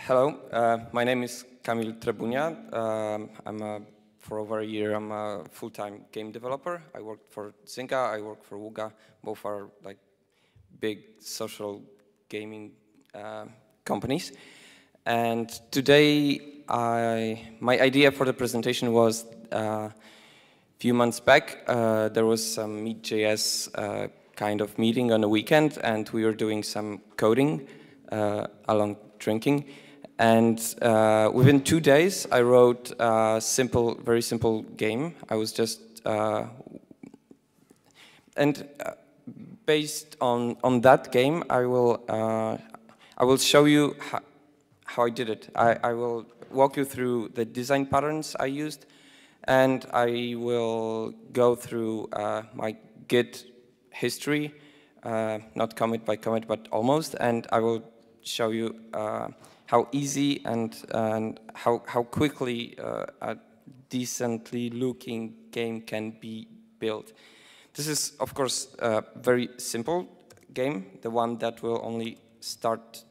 Hello, my name is Kamil Trebunia. For over a year, I'm a full-time game developer. I work for Zynga, I work for Wuga. Both are like big social gaming companies. And today, my idea for the presentation was a few months back, there was some Meet.js kind of meeting on a weekend, and we were doing some coding along drinking. And within 2 days, I wrote a very simple game. I was just, based on that game, I will show you how I did it. I will walk you through the design patterns I used, and I will go through my Git history, not commit by commit, but almost, and I will show you how easy and how quickly a decently looking game can be built. This is, of course, a very simple game, the one that will only start.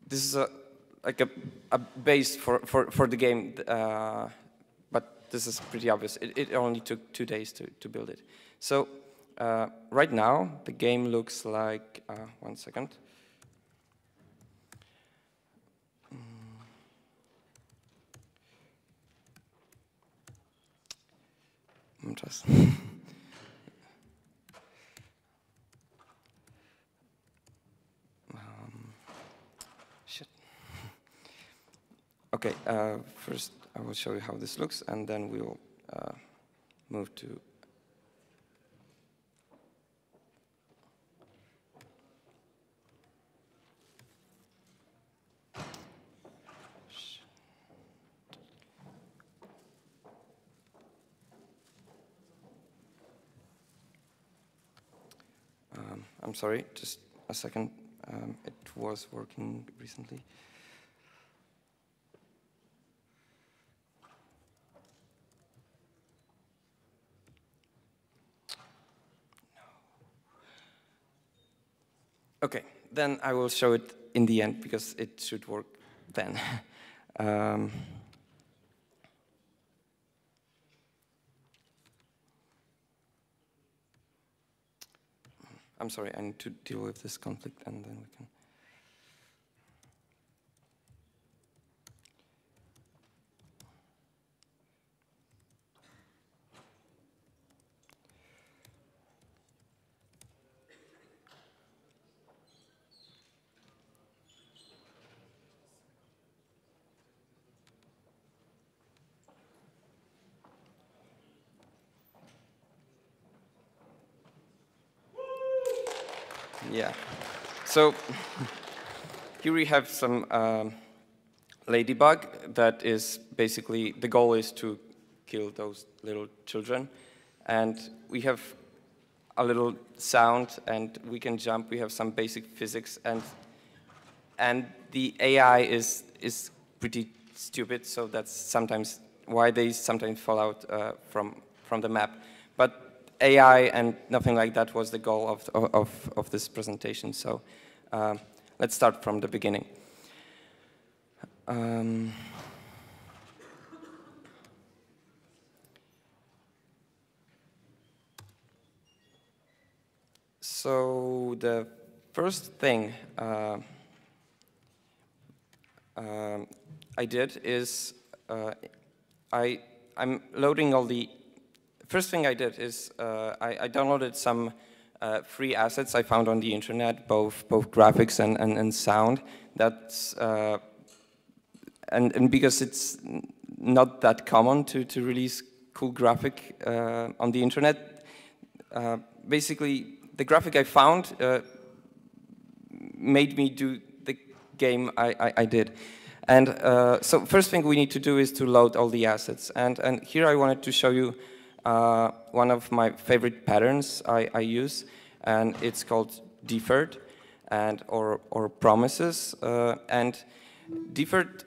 This is like a base for the game, but this is pretty obvious. It only took 2 days to build it. So right now, the game looks like, 1 second. I'm just shit. Okay, first I will show you how this looks, and then we'll move to. I'm sorry, just a second. It was working recently. Okay, then I will show it in the end because it should work then. I'm sorry, I need to deal with this conflict and then we can. Yeah. So here we have some ladybug that is basically, the goal is to kill those little children. And we have a little sound and we can jump, we have some basic physics, and the AI is pretty stupid, so that's sometimes why they sometimes fall out from the map. But AI and nothing like that was the goal of this presentation. So let's start from the beginning. So the first thing I did is I'm loading all the. First thing I did is I downloaded some free assets I found on the internet, both graphics and sound. That's and because it's not that common to release cool graphic on the internet, basically the graphic I found made me do the game I did. And so first thing we need to do is to load all the assets. And here I wanted to show you one of my favorite patterns I use, and it's called deferred or promises. And deferred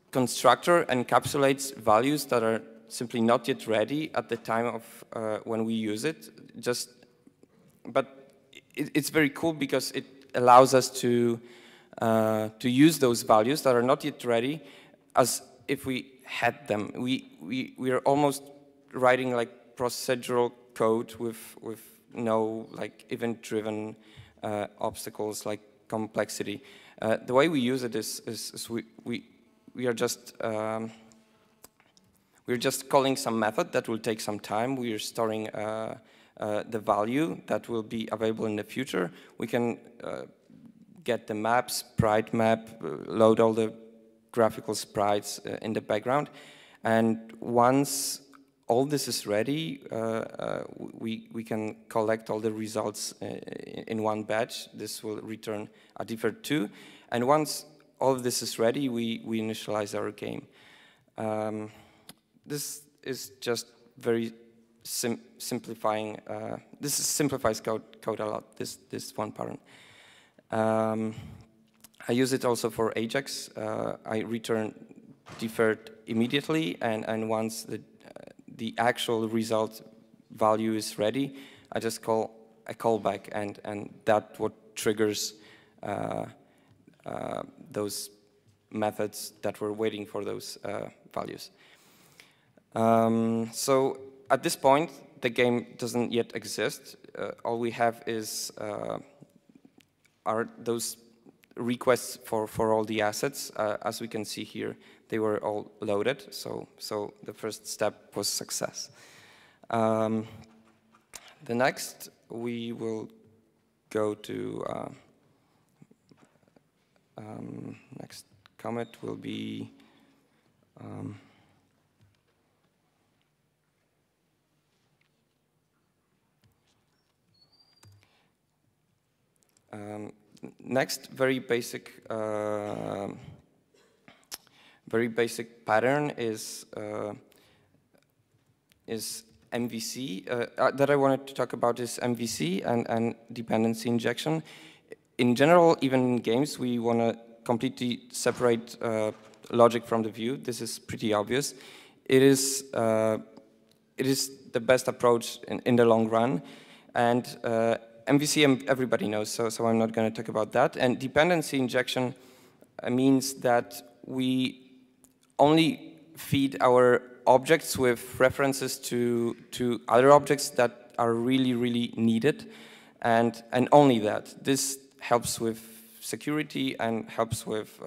constructor encapsulates values that are simply not yet ready at the time of when we use it. But it's very cool because it allows us to to use those values that are not yet ready as if we had them. We are almost writing like procedural code with no like event-driven obstacles like complexity. The way we use it is we are just we're just calling some method that will take some time. We are storing the value that will be available in the future. We can get the map, sprite map, load all the graphical sprites in the background. And once all this is ready, we can collect all the results in one batch. This will return a deferred 2. And once all of this is ready, we initialize our game. This is just very simplifying. This simplifies code a lot, this one pattern. I use it also for Ajax. I return deferred immediately, and once the actual result value is ready, I just call a callback, and that what triggers those methods that were waiting for those values. So at this point, the game doesn't yet exist. All we have is are those requests for all the assets. As we can see here, they were all loaded, so the first step was success. The next, we will go to next comment will be next very basic pattern is MVC. That I wanted to talk about is MVC and dependency injection. In general, even in games, we want to completely separate logic from the view. This is pretty obvious. It is the best approach in the long run, and MVC everybody knows, so I'm not going to talk about that. And dependency injection means that we only feed our objects with references to other objects that are really, really needed, and only that. This helps with security and helps with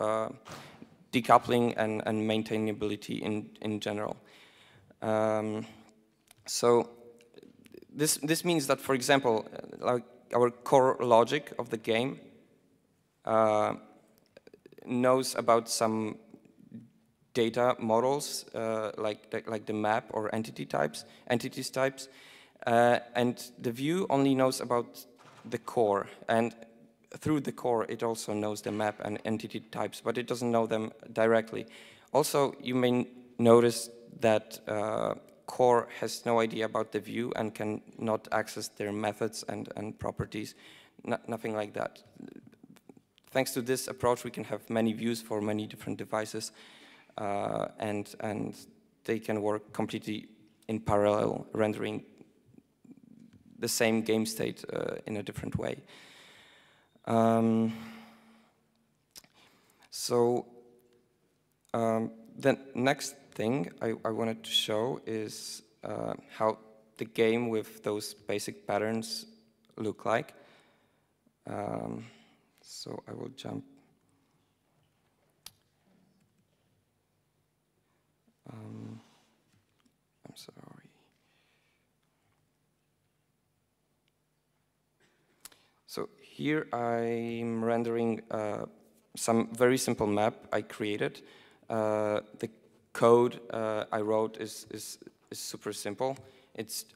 decoupling and maintainability in general. So this means that, for example, like our core logic of the game knows about some data models like the map or entities types, and the view only knows about the core, and through the core it also knows the map and entity types, but it doesn't know them directly. Also, you may notice that core has no idea about the view and can not access their methods and properties, nothing like that. Thanks to this approach, we can have many views for many different devices, and they can work completely in parallel, rendering the same game state in a different way. The next thing I wanted to show is how the game with those basic patterns look like. So I will jump. I'm sorry. So here I'm rendering some very simple map I created. The code I wrote is super simple.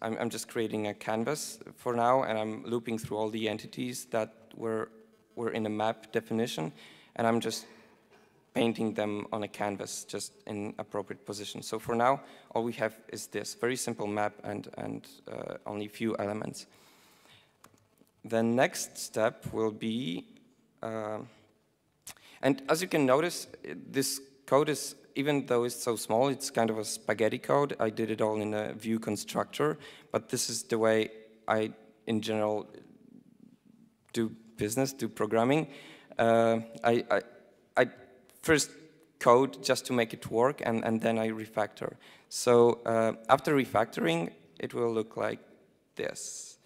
I'm just creating a canvas for now, and I'm looping through all the entities that were in a map definition, and I'm just painting them on a canvas, just in appropriate position. So for now, all we have is this very simple map and only few elements. The next step will be, and as you can notice, this code is, even though it's so small, it's kind of a spaghetti code. I did it all in a view constructor, but this is the way I, in general, do business, do programming. I first code just to make it work, and then I refactor. So after refactoring, it will look like this.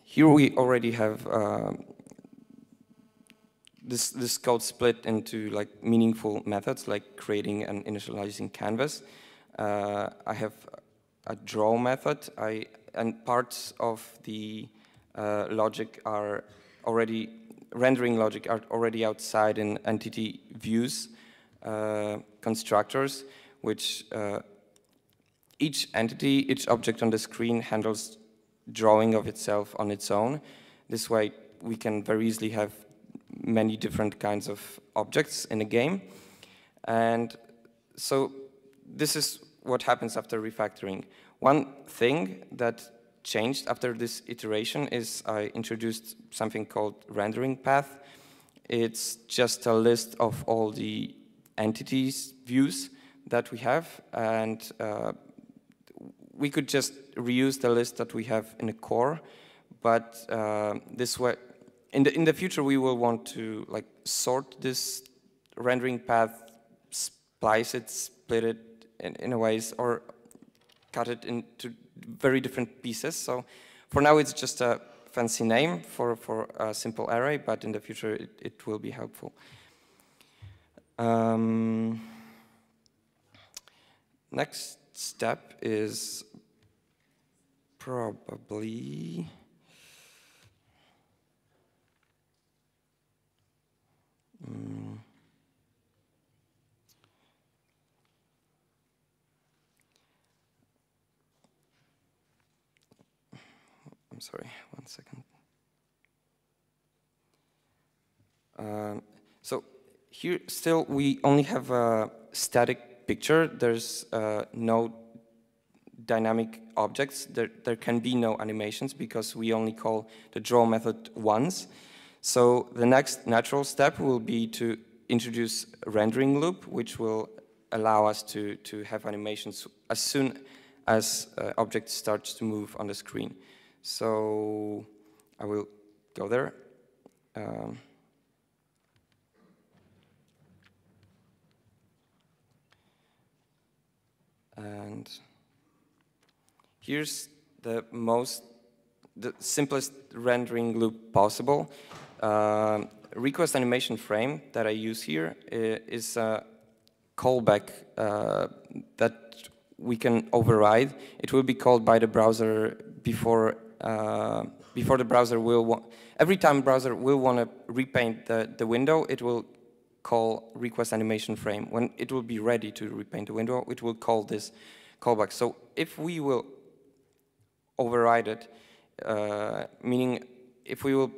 Here we already have this code split into like meaningful methods, like creating and initializing canvas. I have a draw method, and parts of the logic are already, rendering logic are already outside in entity views constructors, which each entity, each object on the screen handles drawing of itself on its own. This way we can very easily have many different kinds of objects in a game. And so this is what happens after refactoring. One thing that changed after this iteration is I introduced something called rendering path. It's just a list of all the entities views that we have, and we could just reuse the list that we have in a core, but this way, in the future, we will want to like sort this rendering path, splice it, split it in a ways, or cut it into very different pieces. So for now, it's just a fancy name for a simple array, but in the future, it will be helpful. Next step is probably I'm sorry, 1 second. So here still we only have a static picture. There's no dynamic objects. There can be no animations because we only call the draw method once. So the next natural step will be to introduce a rendering loop, which will allow us to have animations as soon as object starts to move on the screen. So I will go there. And here's the simplest rendering loop possible. Request animation frame that I use here is a callback that we can override. It will be called by the browser before the browser will every time browser will want to repaint the window, it will call request animation frame. When it will be ready to repaint the window, it will call this callback. So if we will override it, meaning if we will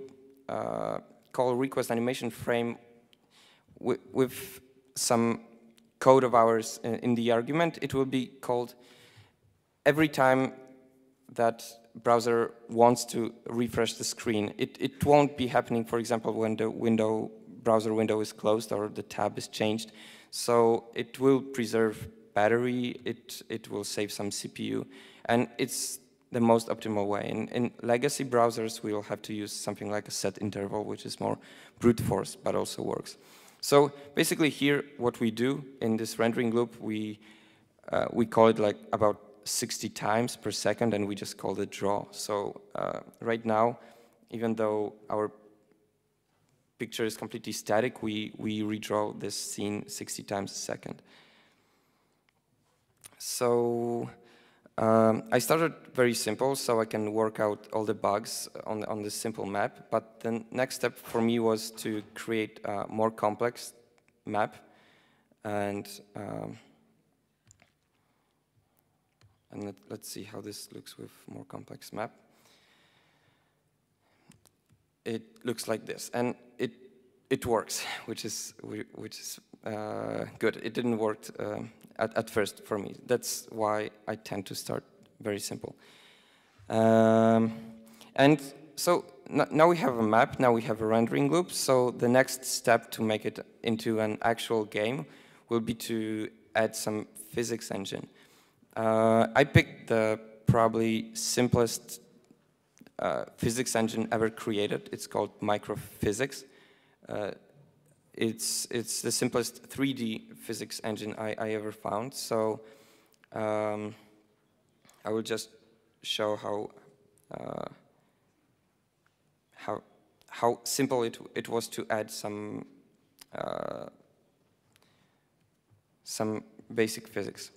call request animation frame with some code of ours in the argument, it will be called every time that browser wants to refresh the screen. It won't be happening, for example, when the browser window is closed or the tab is changed. So it will preserve battery, it will save some CPU, and it's the most optimal way. In legacy browsers, we will have to use something like a set interval, which is more brute force, but also works. So basically here, what we do in this rendering loop, we call it like about 60 times per second, and we just call it draw. So right now, even though our picture is completely static, we redraw this scene 60 times a second. So I started very simple, so I can work out all the bugs on this simple map. But the next step for me was to create a more complex map, and let's see how this looks with more complex map. It looks like this, and it works, which is good. It didn't work at first for me. That's why I tend to start very simple. And so now we have a map. Now we have a rendering loop. So the next step to make it into an actual game will be to add some physics engine. I picked the probably simplest physics engine ever created. It's called microphysics. It's the simplest 3D physics engine I ever found. So I will just show how simple it was to add some basic physics.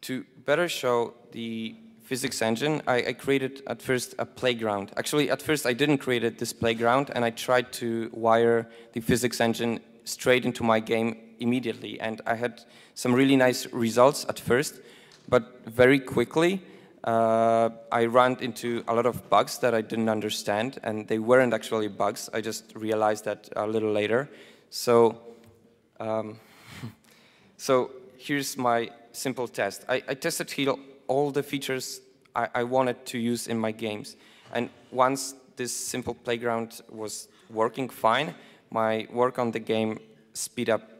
To better show the physics engine, I created at first a playground. Actually, at first I didn't create this playground, and I tried to wire the physics engine straight into my game immediately. And I had some really nice results at first, but very quickly I ran into a lot of bugs that I didn't understand, and they weren't actually bugs. I just realized that a little later. So, so here's my simple test. I tested here all the features I wanted to use in my games. And once this simple playground was working fine, my work on the game speed up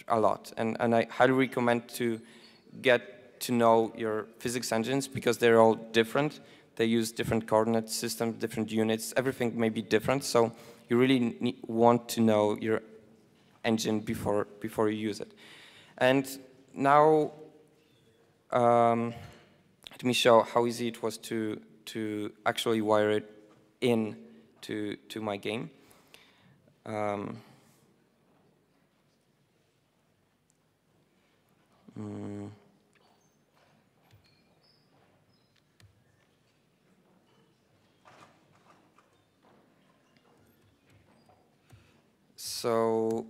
a lot. And I highly recommend to get to know your physics engines because they're all different. They use different coordinate systems, different units, everything may be different. So you really want to know your engine before you use it. And now, let me show how easy it was to actually wire it in to my game. So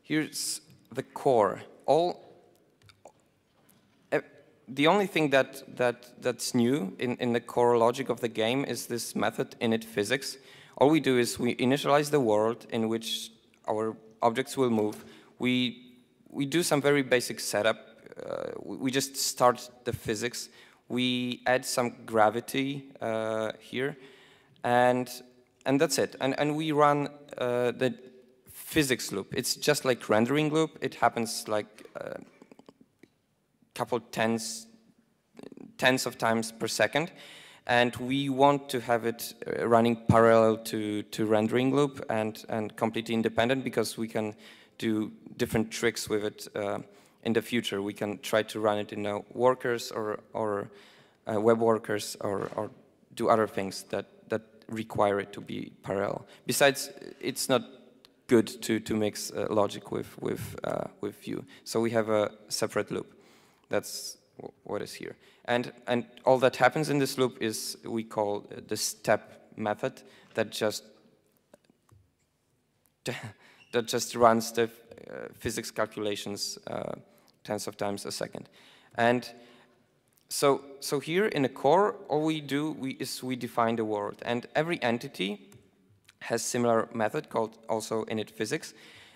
here's the core. The only thing that's new in the core logic of the game is this method init physics. All we do is we initialize the world in which our objects will move. We do some very basic setup. We just start the physics. We add some gravity here, and that's it. And we run the physics loop. It's just like rendering loop. It happens like couple tens of times per second, and we want to have it running parallel to rendering loop and completely independent because we can do different tricks with it in the future. We can try to run it in workers or web workers or do other things that require it to be parallel. Besides, it's not good to mix logic with view. So we have a separate loop. That's what is here. And all that happens in this loop is we call the step method that just runs the physics calculations tens of times a second. And so here in the core, all we do is we define the world. And every entity has similar method called also init physics.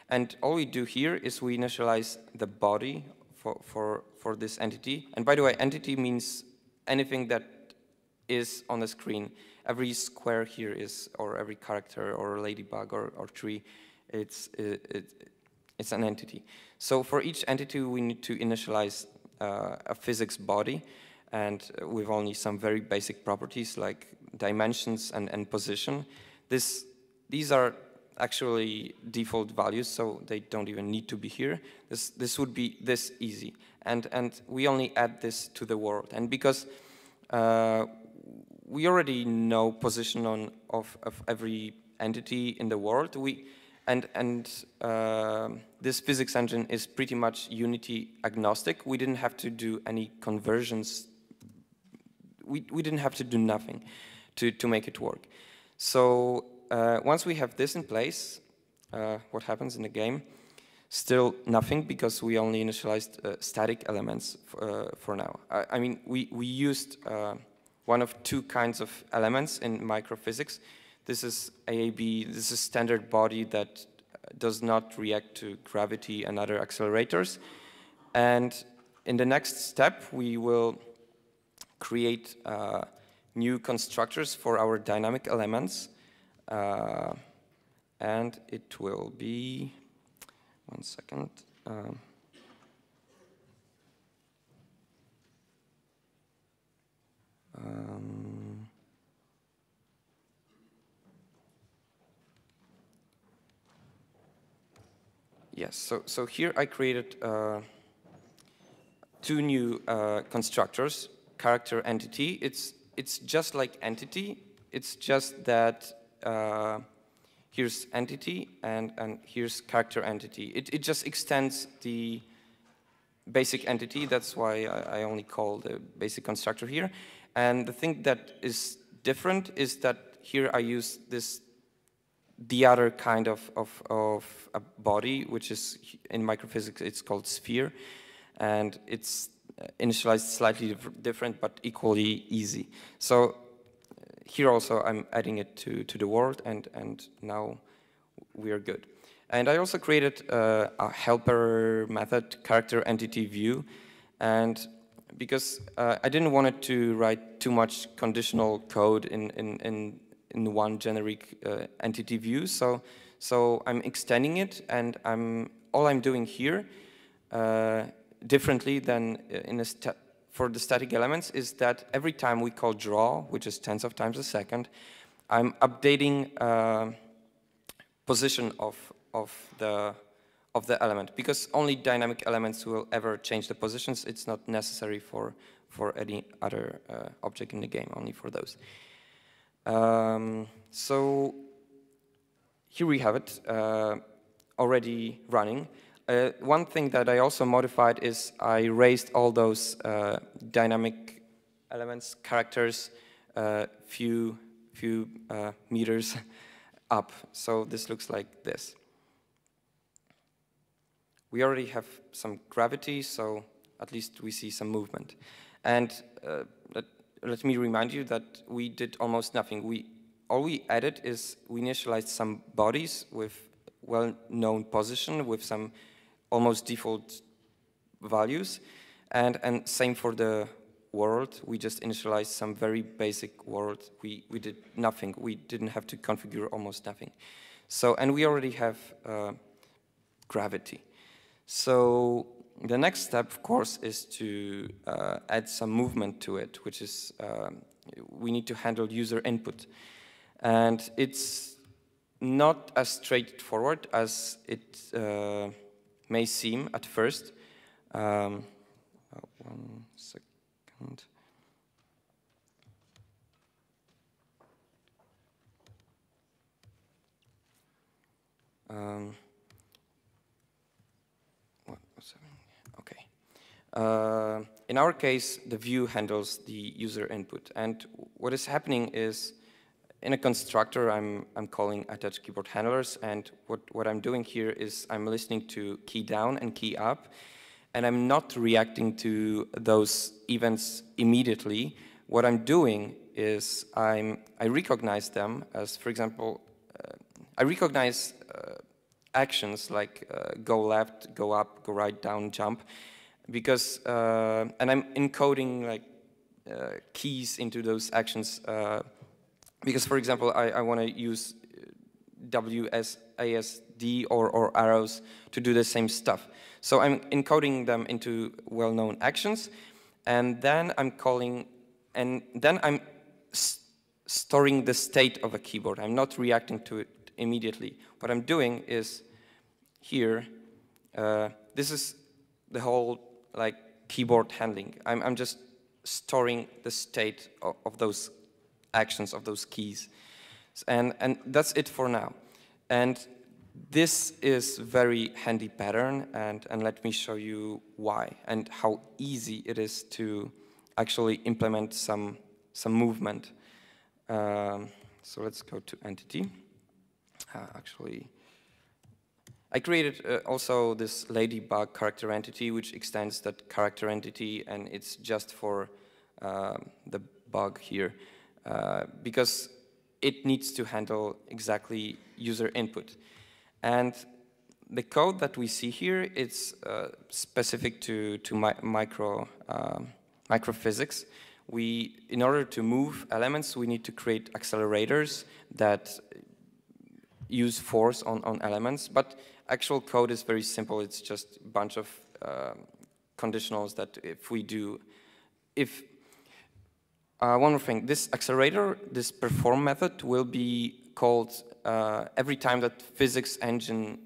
And all we do here is we initialize the body for this entity. And by the way, entity means anything that is on the screen. Every square here is, or every character, or ladybug, or tree, it's an entity. So for each entity, we need to initialize a physics body, and with only some very basic properties like dimensions and position. These are actually default values, so they don't even need to be here. This would be this easy, and we only add this to the world. And because we already know position of every entity in the world, this physics engine is pretty much Unity agnostic. We didn't have to do any conversions. We didn't have to do nothing to make it work. So once we have this in place, what happens in the game? Still nothing, because we only initialized static elements for now. I mean, we used one of two kinds of elements in microphysics. This is AAB, this is standard body that does not react to gravity and other accelerators. And in the next step, we will create new constructors for our dynamic elements. and it will be, one second. Yes, so here I created two new constructors, character entity. It's just like entity. It's just that here's entity and here's character entity. It just extends the basic entity. That's why I only call the basic constructor here. And the thing that is different is that here I use the other kind of a body, which is in microphysics it's called sphere, and it's initialized slightly different but equally easy. So here also I'm adding it to the world, and now we are good. And I also created a helper method character entity view, and because I didn't want it to write too much conditional code in one generic entity view, so I'm extending it, and all I'm doing here differently than for the static elements is that every time we call draw, which is tens of times a second, I'm updating position of the element, because only dynamic elements will ever change the positions. It's not necessary for any other object in the game, only for those. So here we have it already running. One thing that I also modified is I raised all those dynamic elements, characters, few meters up. So this looks like this. We already have some gravity, so at least we see some movement. And let me remind you that we did almost nothing. All we added is we initialized some bodies with well-known position, with some almost default values, and same for the world. We just initialized some very basic world. We did nothing. We didn't have to configure almost nothing. So, and we already have gravity. So the next step, of course, is to add some movement to it, which is we need to handle user input. And it's not as straightforward as it may seem at first. 1 second. What was happening? Okay. In our case, the view handles the user input, and what is happening is, in a constructor, I'm calling attach keyboard handlers, and what I'm doing here is I'm listening to key down and key up, and I'm not reacting to those events immediately. What I'm doing is I recognize them as, for example, I recognize actions like go left, go up, go right, down, jump, because and I'm encoding like keys into those actions. Because, for example, I want to use WASD or arrows to do the same stuff. So I'm encoding them into well-known actions, and then I'm calling, and then I'm storing the state of a keyboard. I'm not reacting to it immediately. What I'm doing is here, this is the whole like keyboard handling. I'm just storing the state of those actions, of those keys, and that's it for now. And this is very handy pattern, and let me show you why and how easy it is to actually implement some movement. So let's go to entity. Actually, I created also this ladybug character entity, which extends that character entity, and it's just for the bug here. Because it needs to handle exactly user input. And the code that we see here, it's specific to microphysics. In order to move elements, we need to create accelerators that use force on elements, but actual code is very simple. It's just a bunch of conditionals that if we do, one more thing, this accelerator, this perform method will be called every time that physics engine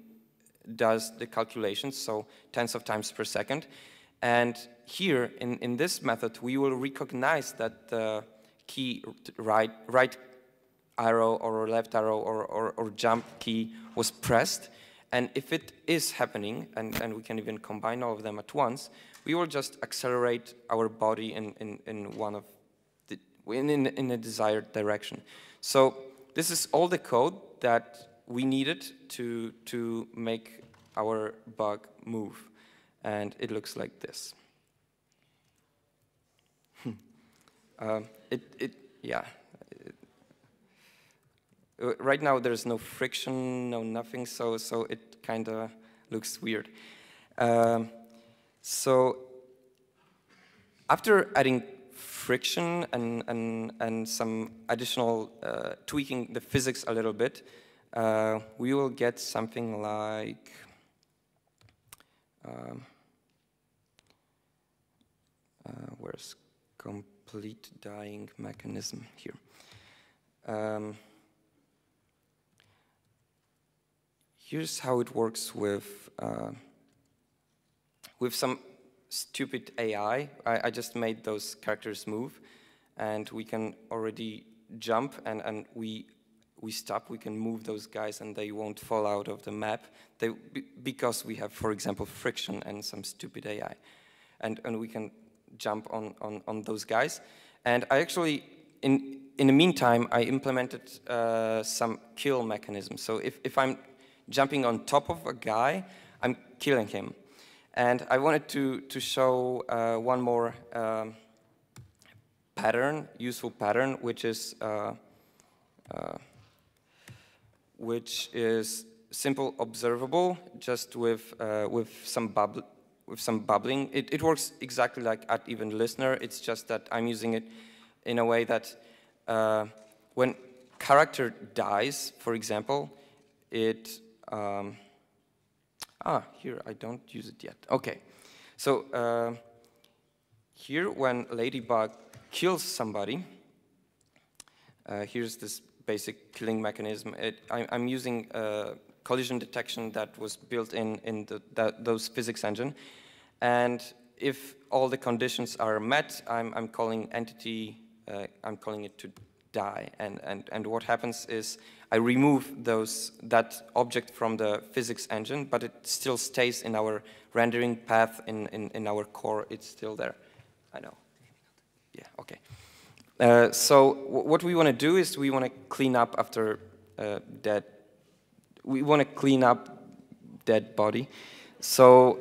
does the calculations, so tens of times per second. And here, in this method, we will recognize that the key right arrow or left arrow or jump key was pressed. And if it is happening, and we can even combine all of them at once, we will just accelerate our body in one of the, in a desired direction. So this is all the code that we needed to make our bug move. And it looks like this. Yeah. Right now there's no friction, no nothing, so it kind of looks weird. So after adding friction and some additional tweaking the physics a little bit, we will get something like where's complete dying mechanism here? Here's how it works with some stupid AI. I just made those characters move, and we can already jump, and we stop. We can move those guys, and they won't fall out of the map. Because we have, for example, friction and some stupid AI, and we can jump on those guys. And I actually, in the meantime, I implemented some kill mechanisms. So if I'm jumping on top of a guy, I'm killing him. And I wanted to show one more pattern, useful pattern, which is simple observable, just with some bubbling. It works exactly like at even listener. It's just that I'm using it in a way that when character dies, for example, it here I don't use it yet. Okay, so here when Ladybug kills somebody, here's this basic killing mechanism. I'm using collision detection that was built in those physics engine, and if all the conditions are met, I'm calling entity. I'm calling it to die, and what happens is I remove that object from the physics engine, but it still stays in our rendering path in our core. It's still there. I know. Yeah. Okay. So what we want to do is we want to clean up after dead. We want to clean up dead body. So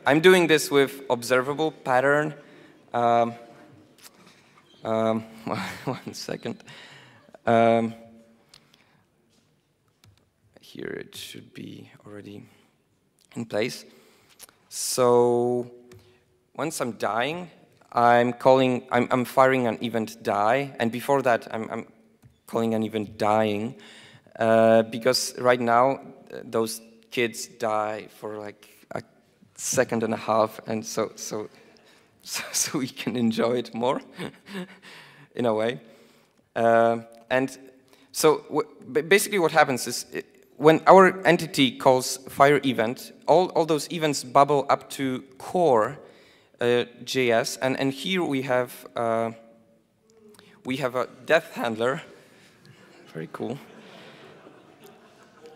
I'm doing this with observable pattern. 1 second. Here it should be already in place. So once I'm dying, I'm firing an event die, and before that I'm calling an event dying, because right now those kids die for like a second and a half, and so we can enjoy it more in a way. And so basically what happens is when our entity calls fire event, all those events bubble up to core JS, and here we have a death handler, very cool,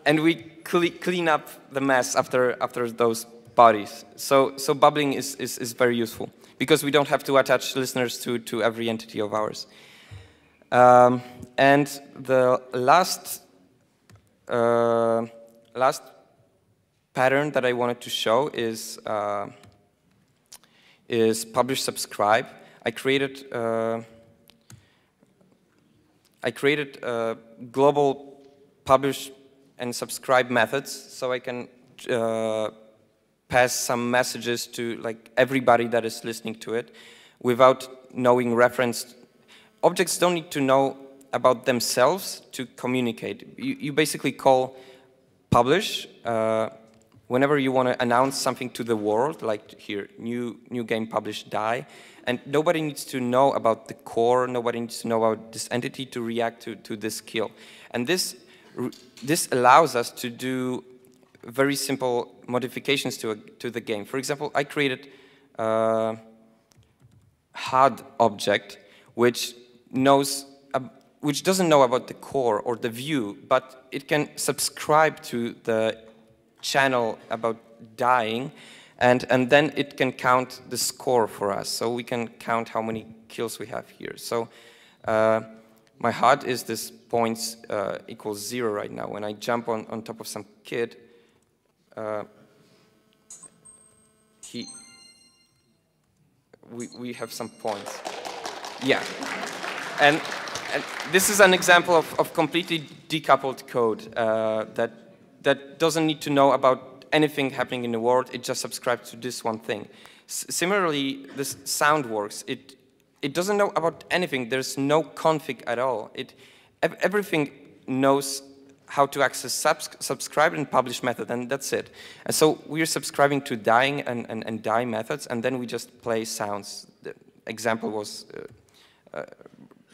and we clean up the mess after those bodies. So bubbling is very useful because we don't have to attach listeners to every entity of ours. And the last pattern that I wanted to show is publish subscribe. I created global publish and subscribe methods, so I can pass some messages to like everybody that is listening to it without knowing reference. Objects don't need to know about themselves to communicate. You basically call publish whenever you want to announce something to the world, like here, new game published, die, and nobody needs to know about the core, nobody needs to know about this entity to react to this kill. And this allows us to do very simple modifications to the game. For example, I created a HUD object which doesn't know about the core or the view, but it can subscribe to the channel about dying, and then it can count the score for us. So we can count how many kills we have here. So my HUD is this points equals 0 right now. When I jump on top of some kid, we have some points. Yeah. And this is an example of completely decoupled code that doesn't need to know about anything happening in the world. It just subscribes to this one thing. Similarly, this sound works. It doesn't know about anything. There's no config at all. Everything knows how to access subscribe and publish method, and that's it. And so we're subscribing to dying and die methods, and then we just play sounds. The example was a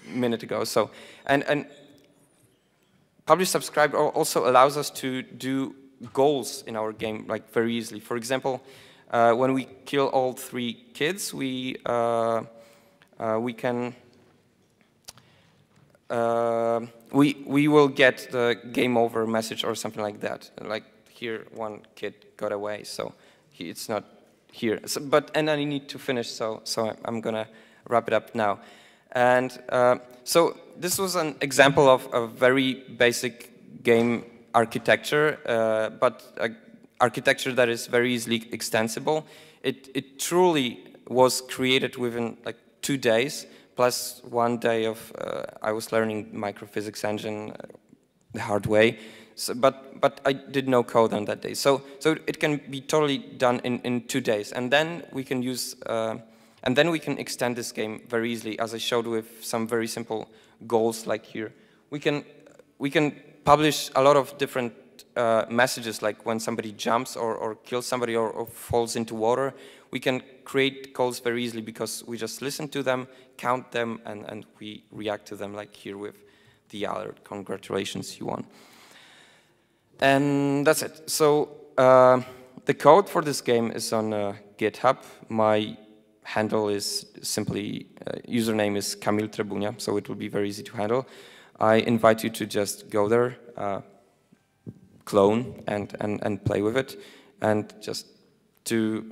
minute ago. So and publish subscribe also allows us to do goals in our game like very easily. For example, when we kill all 3 kids, we can we will get the game over message or something like that. Like here, one kid got away, so it's not here. So, and I need to finish, so I'm gonna wrap it up now. And so this was an example of a very basic game architecture, but an architecture that is very easily extensible. It truly was created within like 2 days, plus 1 day of I was learning microphysics engine the hard way. So, but I did no code on that day. So it can be totally done in 2 days, and then we can use. And then we can extend this game very easily, as I showed with some very simple goals like here. We can publish a lot of different messages, like when somebody jumps or kills somebody or falls into water. We can create calls very easily because we just listen to them, count them, and we react to them, like here with the alert. Congratulations, you won. And that's it. So the code for this game is on GitHub. My handle is simply, username is Kamil Trebunia, so it will be very easy to handle. I invite you to just go there, clone and play with it, and just to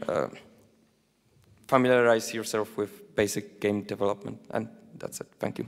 familiarize yourself with basic game development. And that's it. Thank you.